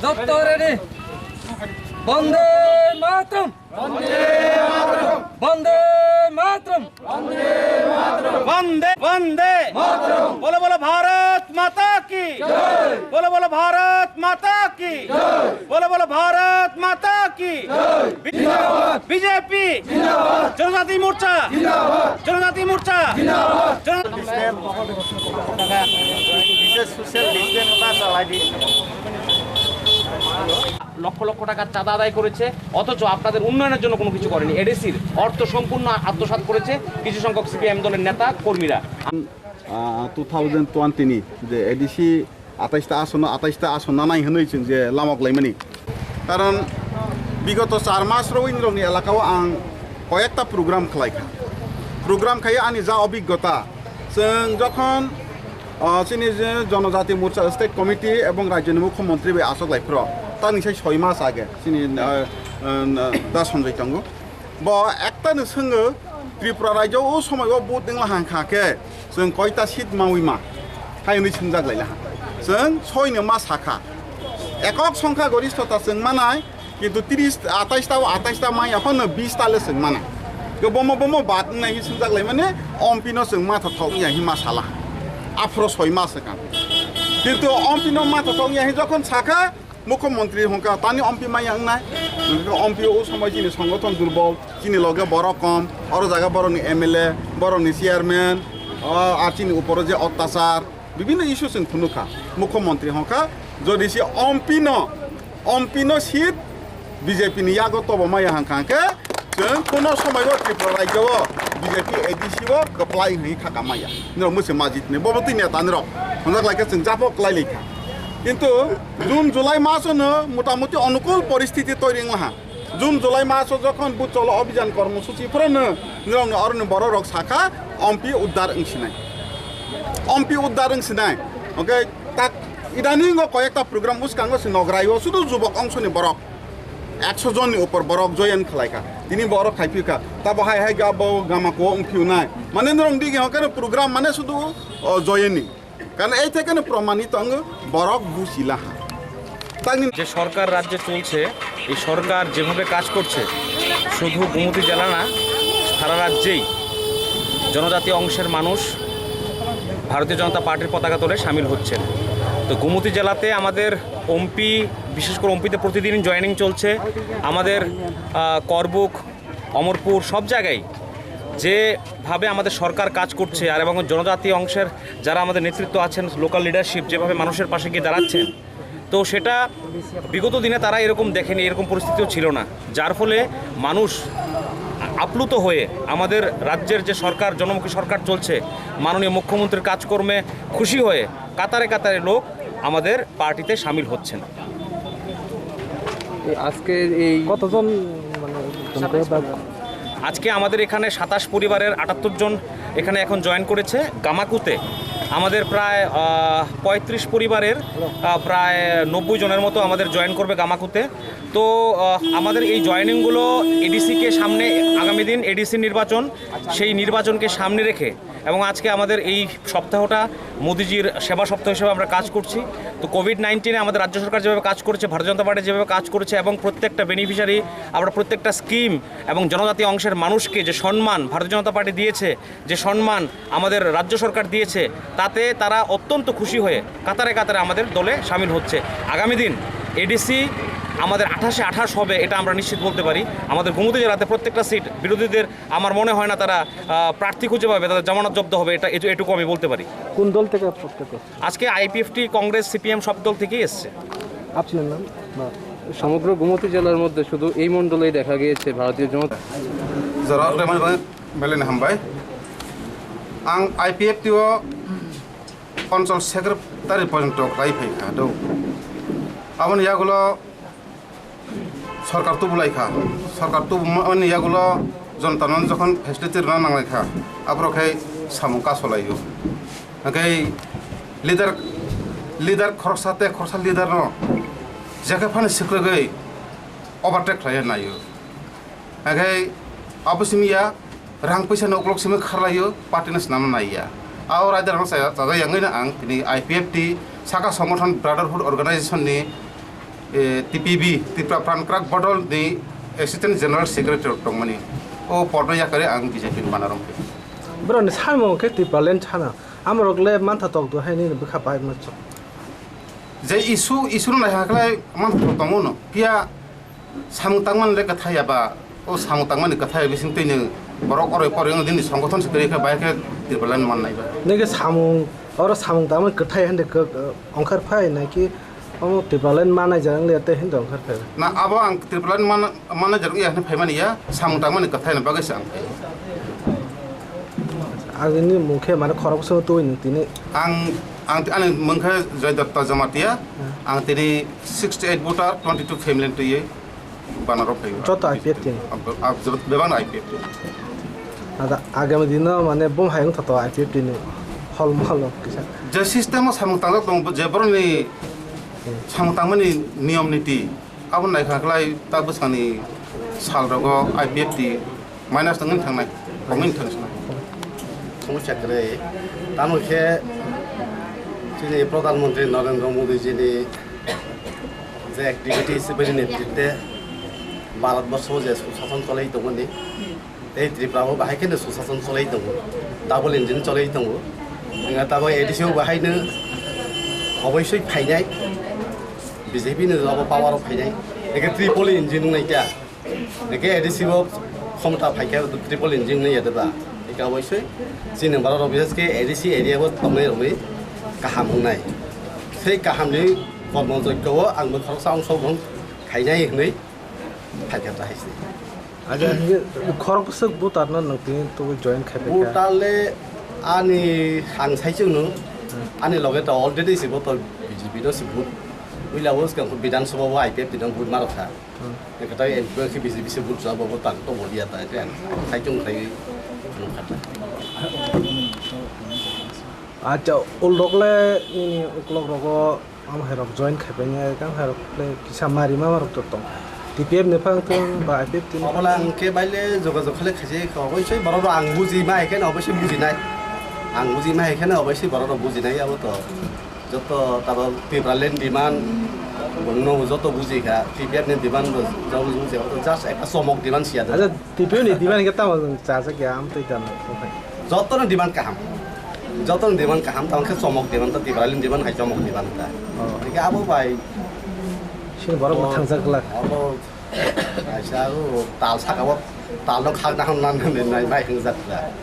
যত রেডি বন্দে মাতরম বন্দে মাতরম বন্দে মাতরম वंदे वंदे बोलो बोलो भारत माता की बोलो बोलो भारत माता की बोलो बोलो भारत माता की बीजेपी जनजाति मोर्चा जनजाति मोर्चा লক্ষ লক্ষ টাকার চাঁদা আদায় করেছে, অথচ আপনাদের উন্নয়নের জন্য কোনো কিছু করেনি। এডিসির অর্থ সম্পূর্ণ আত্মসাৎ করেছে কিছু সংখ্যক সিপিএম দলের নেতা কর্মীরা। 2020 ni যে এডিসি 28টা আসন নানাই হনইছেন যে লামক লাইমানি কারণ বিগত 4 মাস রবীন্দ্রনি এলাকাও আং কয়েকটা প্রোগ্রাম খাই আনি যা অভিজ্ঞতা जों যখন চিনি যে জনজাতি মোর্চা স্টেট কমিটি এবং রাজ্যের মুখ্যমন্ত্রী বে আসক লাইফ্র তার নিশ্চয় 6 মাস আগে চিনি দা সঞ্জয় তঙ্গু ব একটা নসঙ্গো ত্রিপুরা রাজ্য ও সময় বুট দিং হাंखाके जों কয়টা সিট মাউইমা হাইনি সোंजागलायला जों 6 মাস সাখা একক সংখ্যা গরিষ্ঠতা जों মানায় কিন্তু 28টা মাই এখন 20টা লেসং মানা বম বাদ নাই সোंजागलाय মানে অম্পিনো जों মাথা থাও ইয়াহি মাসালা আফ্রো 6 মাস কান কিন্তু অম্পিনো মাথা থাও ইয়াহি যখন সাখা মুখ্যমন্ত্রী হংকা তানি অম্পি মাইয়াং নাই অম্পি ও সময় যিনি সংগঠন দুর্বল যিনি লগে বড় কম আর জায়গা বড়নি এমএলএ বড়নি চেয়ারম্যান আর চিনি উপরে যে অত্যাচার বিভিন্ন ইস্যু जों খুনুখা মুখ্যমন্ত্রী হংকা যদি সে অম্পিনো সিট বিজেপি নি ইয়াগত বমায়া হাंखाके जों কোনো সময় ত্রিপুরা রাজ্য বিজেপি এডিসিও গপ্লাই হই খাকা মাইয়া নরম মুসে মাজিতনে ববতি নেতা নরম হংকা লাইকে जों জাপক লাইলেখা কিন্তু জুন জুলাই মাসও মোটামুটি অনুকূল পরিস্থিতি তৈরি হা জুন জুলাই মাস যখন বুথ চলো অভিযান কর্মসূচিফোরানো নিরং অরণ্য বড় রক শাখা অম্পি উদ্ধার ওংসিনাই ওকে তাক ইদানিং কয়েকটা প্রোগ্রাম উস্কাঙ্গ নগরাইও শুধু যুবক অংশনি বরক 100 জননি উপর বরক জয়েন খালাইকা তিনি বরক খাইফিকা তা বাহাই হাই গাবো গামাকো অংফিউ নাই মানে নিরং দিকে হকেন প্রোগ্রাম মানে শুধু জয়েনি কারণ এই থেকে প্রমাণিত বরফ বুঝিলা যে সরকার রাজ্যে চলছে এই সরকার যেভাবে কাজ করছে শুধু গোমতী জেলা না সারা রাজ্যেই জনজাতি অংশের মানুষ ভারতীয় জনতা পার্টির পতাকা তোলে সামিল হচ্ছেন। তো গোমতী জেলাতে আমাদের ওমপি বিশেষ করে ওমপিতে প্রতিদিন জয়েনিং চলছে। আমাদের করবুক অমরপুর সব জায়গায় যেভাবে আমাদের সরকার কাজ করছে আর এবং জনজাতি অংশের যারা আমাদের নেতৃত্ব আছেন লোকাল লিডারশিপ যেভাবে মানুষের পাশে গিয়ে দাঁড়াচ্ছেন তো সেটা বিগত দিনে তারা এরকম দেখেনি, এরকম পরিস্থিতিও ছিল না, যার ফলে মানুষ আপ্লুত হয়ে আমাদের রাজ্যের যে সরকার জনমুখী সরকার চলছে মাননীয় মুখ্যমন্ত্রীর কাজকর্মে খুশি হয়ে কাতারে কাতারে লোক আমাদের পার্টিতে সামিল হচ্ছেন। আজকে এই কতজন আজকে আমাদের এখানে 27 পরিবারের 78 জন এখানে এখন জয়েন করেছে। গামাকুতে আমাদের প্রায় 35 পরিবারের প্রায় 90 জনের মতো আমাদের জয়েন করবে গামাকুতে। তো আমাদের এই জয়েনিংগুলো এডিসিকে সামনে আগামী দিন এডিসি নির্বাচন, সেই নির্বাচনকে সামনে রেখে এবং আজকে আমাদের এই সপ্তাহটা মোদিজির সেবা সপ্তাহ হিসেবে আমরা কাজ করছি। তো কোভিড-19 আমাদের রাজ্য সরকার যেভাবে কাজ করেছে, ভারতীয় জনতা পার্টি যেভাবে কাজ করেছে এবং প্রত্যেকটা বেনিফিশিয়ারি আমরা প্রত্যেকটা স্কিম এবং জনজাতি অংশের মানুষকে যে সম্মান ভারতীয় জনতা পার্টি দিয়েছে, যে সম্মান আমাদের রাজ্য সরকার দিয়েছে, তাতে তারা অত্যন্ত খুশি হয়ে কাতারে কাতারে আমাদের দলে সামিল হচ্ছে। আগামী দিন এডিসি আমাদের 28 হবে এটা আমরা নিশ্চিত বলতে পারি। আমাদের গোমতী জেলাতে প্রত্যেকটা সিট বিরোধীদের আমার মনে হয় না তারা প্রার্থী খুঁজে পাবে, তাদের জামানত জব্দ হবে, এটুকু আমি বলতে পারি। কোন দল থেকে আজকে আইপিএফটি, কংগ্রেস, সিপিএম সব দল থেকেই এসছে। আপনার নাম? সমগ্র গোমতী জেলার মধ্যে শুধু এই মণ্ডলেই দেখা গিয়েছে ভারতীয় জনতা যারা মেলেন হামবাই আং আইপিএফটিও অঞ্চল সেক্রেটারি পর্যন্ত রাইফাইখা দৌ আবার ইয়াগুলো সরকার তো বুলাইখা সরকার তো মানে ইয়াগুলো জনতান যখন ফেসিলিটি রানা নাংলাইখা আবরখাই সামু কাসলাইও ওখাই লিডার খরচা লিডার ন যাকে ফানে সিক্রেগৈ ওভারটেক খাইয়ে নাইও ওখাই আবসিমিয়া রাং पैसा नौकलोक सिम खारलायो पार्टीनस नाम नाइया आव राइदार साया जागा यांगैना आं दिनै आईपीएफटी साका संगठन ब्रादारहुड अर्गानाइजेशन नि TPB Tripura Prankrak Bodol di Assistant General Secretary tongmani o podo yakare ang BJP banarom Bro ni salmo ke ti palen chana amrokle mantha tok do haini bkha pai macho je isu na haklai man tongono pia samung tangman le kathaya ba o samung tangman kathaya bising tine borok ore pore din সংগঠন sekre ka ba ke Tripuran man nai ba nege samung oro samung taman kthai hande ke ongkhar phai na ki omo ti palen manai jang le te hindo ongkhar phai na abo ang Tripuran man jar ya ne phaimani ya samung tangman kathaya na bagai sang agini mukhe mane khorok so to ni tini ang mengkha Joy Datta Jamatia ang tini 68 voter 22 family to ye banaro phai chota IPF tini ab jabut beban IPF ada agami dino mane bom hayung thato IPF tini hol mol kisa je system samung tangjak dong je boroni samung tangmani niyom niti abon nai khaklai ta busani sal rogo IPF ti minus tangin thangnai pongin thangsna সমস্যা করে তার মুখে যিনি প্রধানমন্ত্রী নরেন্দ্র মোদী যিনি যে activities বেরি নেতৃত্বে ভারতবর্ষ যে সুশাসন চলাই দংনি এই ত্রিপুরাও বাহাইকেनो সুশাসন চলাই দङ ডাবল ইঞ্জিন চলাই দङ जोंहा दाबो एडिसिआव बाहायनो अबयस्सै फायनाय बिजेपिनो जाबो पावाराव फायनाय एके ट्रिपल इन्जिन नायता एके एडिसिआव क्षमता फायखा ट्रिपल इन्जिन नायदोबा एके अबयस्सै जोंनि भारत बिसेसके एडिसि एरियाबो तमनै रमै गाहाम होनाय সেই गाहामनि कर्मयज्ञआव आंबो खरसा अंशग्रहण खायनाय होनै फायखा जाहैसै aga khorok so butar na nti to join khabe ka बुटाले आनी हांसाइजोंनो आनी लगे त अलरेडी सिबो त बिजेपि नो सिबुट उइलावस का विधानसभा आईपीएफ दिनं बुट मारखा एकटा एमपी के बिजेपि से बुट जाबो तान तो बलिया ता एते साइजों थाय नखाता acha uldokle ni uklok rogo am herok join khabe nya kang herok le kisa mari ma marok to tong TPF ne phang to ba IPF tin अबला अंके बाइले जोगाजोग खाले खाजे अबयसै बरर आं बुजि मा एखेन अबयसै बुजिनाय आं बुजि मा एखेन अबयसै बरर बुजिनाय अब त जत तब टिप्रालेन डिमान्ड बन्नो जत बुजिखा टिपिएफ ने डिमान्ड जब बुझे त जास्ट एक समक डिमान्ड सिया acha TPF ni diban ke ta cha sa ke am to jam जतन डिमान्ड काहाम जतन डिमान्ड काहाम तंखे समक डिमान्ड त टिप्रालेन डिमान्ड हाइ समक डिमान्ड ता ठीक अब by sin borok ma thangjak la अब आइसा ताल साकाव ताल खागना हमनानै नाय माइ हंजाक